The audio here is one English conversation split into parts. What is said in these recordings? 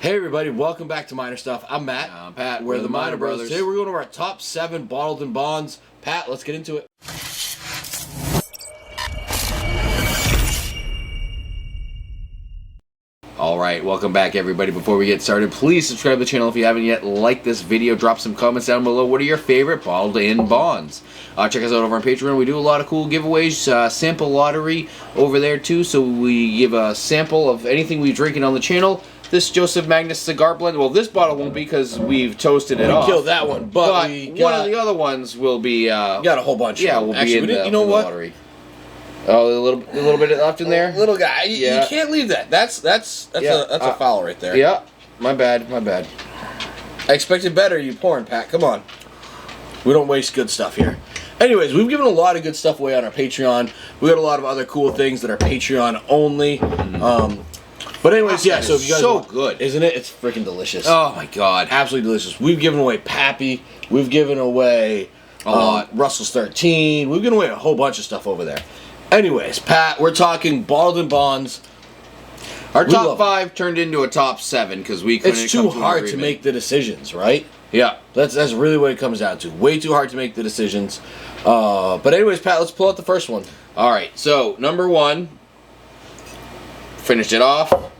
Hey everybody, welcome back to Minor Stuff. I'm Matt. I'm Pat. We're the Minor Brothers. Today we're going over our top 7 bottled in bonds. Pat, let's get into it. Alright, welcome back everybody. Before we get started, please subscribe to the channel if you haven't yet. Like this video, drop some comments down below. What are your favorite bottled in bonds? Check us out over on Patreon. We do a lot of cool giveaways, sample lottery over there too. So we give a sample of anything we drinking on the channel. This Joseph Magnus cigar blend, well, this bottle won't be because we've toasted it off. We killed that one, but we got, one of the other ones will be. Got a whole bunch. Yeah, we'll actually, be in you know what? Lottery. Oh, a little bit left in there. Little guy, yeah. You can't leave that. That's a foul right there. Yeah, my bad. I expected better. You pouring, Pat? Come on. We don't waste good stuff here. Anyways, we've given a lot of good stuff away on our Patreon. We got a lot of other cool things that are Patreon only. But anyways, yeah. So if you guys so good, isn't it? It's freaking delicious. Oh my god, absolutely delicious. We've given away Pappy. We've given away a lot. Russell's 13. We've given away a whole bunch of stuff over there. Anyways, Pat, we're talking bottled in bonds. Our top 5 turned into a top 7 because we couldn't. It's too hard to make the decisions, right? Yeah, that's really what it comes down to. Way too hard to make the decisions. But anyways, Pat, let's pull out the first one. All right, so number 1. Finished it off.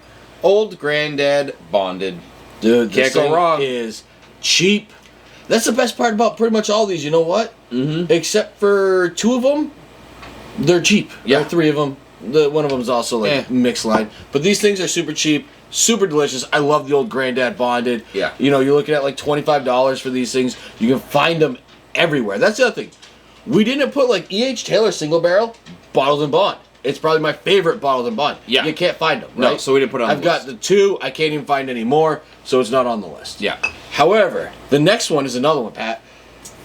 Old Granddad Bonded. Dude, can't go wrong. Is cheap. That's the best part about pretty much all these. You know what? Mm-hmm. Except for 2 of them, they're cheap. Yeah. Or 3 of them. One of them is also like mixed line. But these things are super cheap, super delicious. I love the Old Granddad Bonded. Yeah. You know, you're looking at like $25 for these things. You can find them everywhere. That's the other thing. We didn't put like E.H. Taylor single barrel bottled in bond. It's probably my favorite bottled in bond. Yeah. You can't find them, right? No, so we didn't put it on I've got the 2. I can't even find any more, so it's not on the list. Yeah. However, the next one is another one, Pat.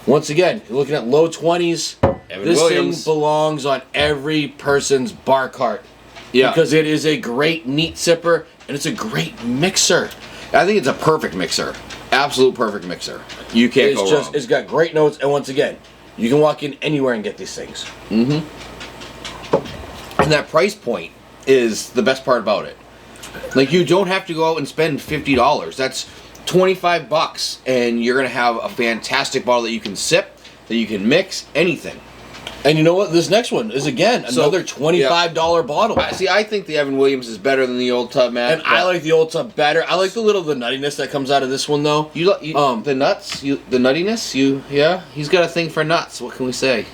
Once again, you're looking at low 20s. This thing belongs on every person's bar cart. Yeah. Because it is a great neat sipper, and it's a great mixer. I think it's a perfect mixer. Absolute perfect mixer. You can't go wrong. It's got great notes, and once again, you can walk in anywhere and get these things. Mm-hmm. And that price point is the best part about it. Like, you don't have to go out and spend $50. That's $25, and you're going to have a fantastic bottle that you can sip, that you can mix, anything. And you know what? This next one is, again, another $25 bottle. See, I think the Evan Williams is better than the Old Tub, man. And I like the Old Tub better. I like the nuttiness that comes out of this one, though. The nuts? The nuttiness? Yeah? He's got a thing for nuts. What can we say?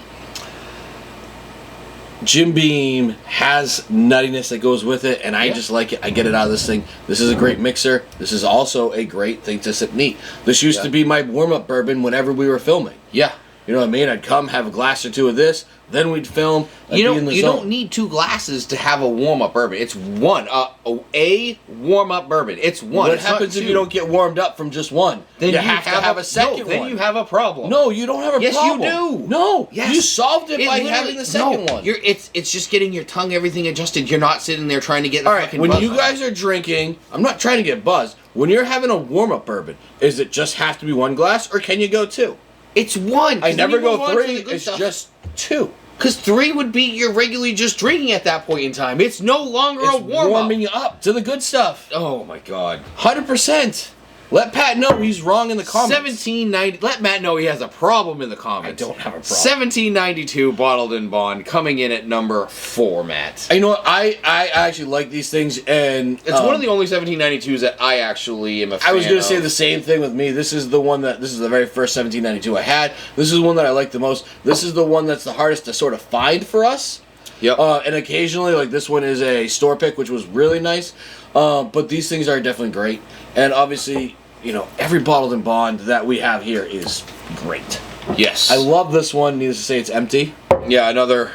Jim Beam has nuttiness that goes with it, and I just like it. I get it out of this thing. This is a great mixer. This is also a great thing to sip neat. This used to be my warm-up bourbon whenever we were filming. Yeah. You know what I mean? I'd come, have a glass or 2 of this, then we'd film. You don't need 2 glasses to have a warm-up bourbon. It's one. A warm-up bourbon. It's one. What happens if you don't get warmed up from just one? Then you have to have a second one. Then you have a problem. No, you don't have a problem. Yes, you do. No. Yes. You solved it by having the second one. It's just getting your tongue, everything adjusted. You're not sitting there trying to get the fucking when buzz you guys are drinking, I'm not trying to get buzzed. When you're having a warm-up bourbon, is it just have to be 1 glass, or can you go 2? It's 1. I never go 3. It's just 2. Because 3 would be you're regularly just drinking at that point in time. It's no longer a warm-up. Warming up to the good stuff. Oh my god. 100%. Let Pat know he's wrong in the comments. 1790. Let Matt know he has a problem in the comments. I don't have a problem. 1792 bottled in bond coming in at number 4, Matt. You know what? I actually like these things, and it's one of the only 1792s that I actually am a fan of. I was going to say the same thing with me. This is the very first 1792 I had. This is one that I like the most. This is the one that's the hardest to sort of find for us. Yep. And occasionally, like this one is a store pick, which was really nice. But these things are definitely great, and obviously, you know, every bottled in bond that we have here is great. Yes. I love this one. Needless to say, it's empty. Yeah, another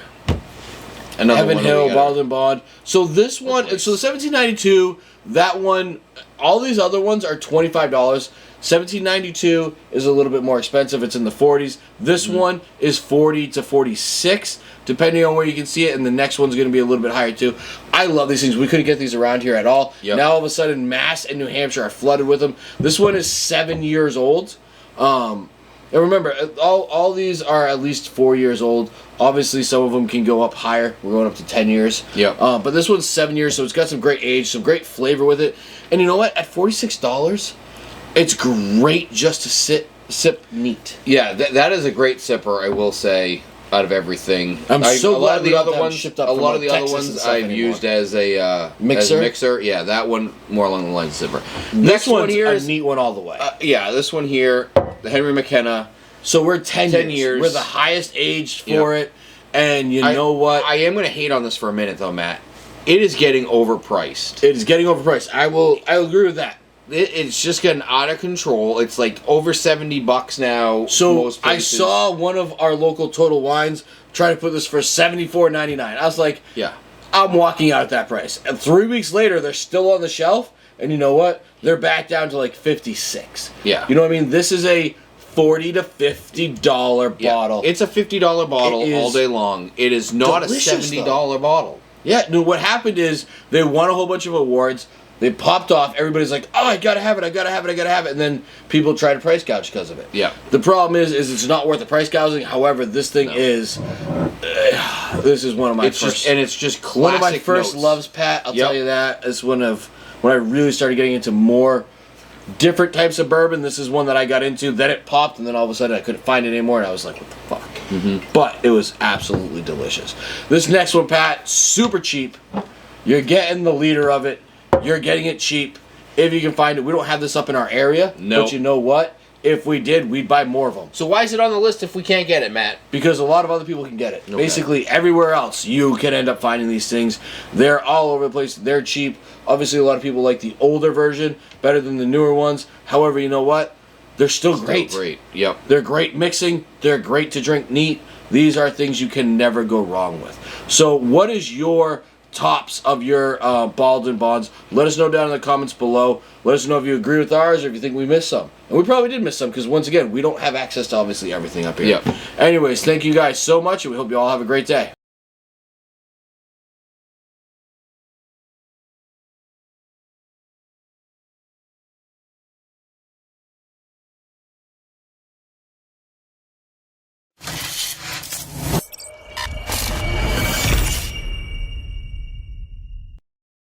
Heaven Hill bottled in bond. So this one, so the 1792, that one, all these other ones are $25. 1792 is a little bit more expensive. It's in the 40s. This one is 40 to 46, depending on where you can see it, and the next one's going to be a little bit higher too. I love these things. We couldn't get these around here at all. Yep. Now all of a sudden, Mass and New Hampshire are flooded with them. This one is 7 years old. And remember, all these are at least 4 years old. Obviously, some of them can go up higher. We're going up to 10 years. Yeah. But this one's 7 years, so it's got some great age, some great flavor with it. And you know what? At $46, it's great just to sip neat. Yeah, that is a great sipper, I will say. Out of everything, I'm so glad the other ones. A lot of the other ones I've used as a mixer. Yeah, that one more along the lines of zipper. Next one here is a neat one all the way. Yeah, this one here, the Henry McKenna. So we're 10 years. We're the highest age for it, and you know what? I am going to hate on this for a minute though, Matt. It is getting overpriced. It is getting overpriced. I agree with that. It's just getting out of control. It's like over $70 now. So I saw one of our local Total Wines try to put this for $74.99. I was like, yeah, I'm walking out at that price. And 3 weeks later, they're still on the shelf. And you know what? They're back down to like $56. Yeah. You know what I mean? This is a $40 to $50 bottle. It's a $50 bottle all day long. It is not a $70 bottle. Yeah. No, what happened is they won a whole bunch of awards. They popped off. Everybody's like, "Oh, I gotta have it! I gotta have it! I gotta have it!" And then people try to price gouge because of it. Yeah. The problem is it's not worth the price gouging. However, this thing is. This is one of my first, and it's just classic. One of my first loves, Pat. I'll tell you that. It's one of when I really started getting into more different types of bourbon. This is one that I got into. Then it popped, and then all of a sudden I couldn't find it anymore, and I was like, "What the fuck?" Mm-hmm. But it was absolutely delicious. This next one, Pat, super cheap. You're getting the liter of it. You're getting it cheap. If you can find it. We don't have this up in our area. No. But you know what? If we did, we'd buy more of them. So why is it on the list if we can't get it, Matt? Because a lot of other people can get it. Okay. Basically, everywhere else, you can end up finding these things. They're all over the place. They're cheap. Obviously, a lot of people like the older version better than the newer ones. However, you know what? They're still great. Great. Yep. They're great mixing. They're great to drink neat. These are things you can never go wrong with. So what is your tops of your Bottled In Bonds? Let us know down in the comments below. Let us know if you agree with ours or if you think we missed some. And we probably did miss some because, once again, we don't have access to obviously everything up here. Yep. Anyways, thank you guys so much, and we hope you all have a great day.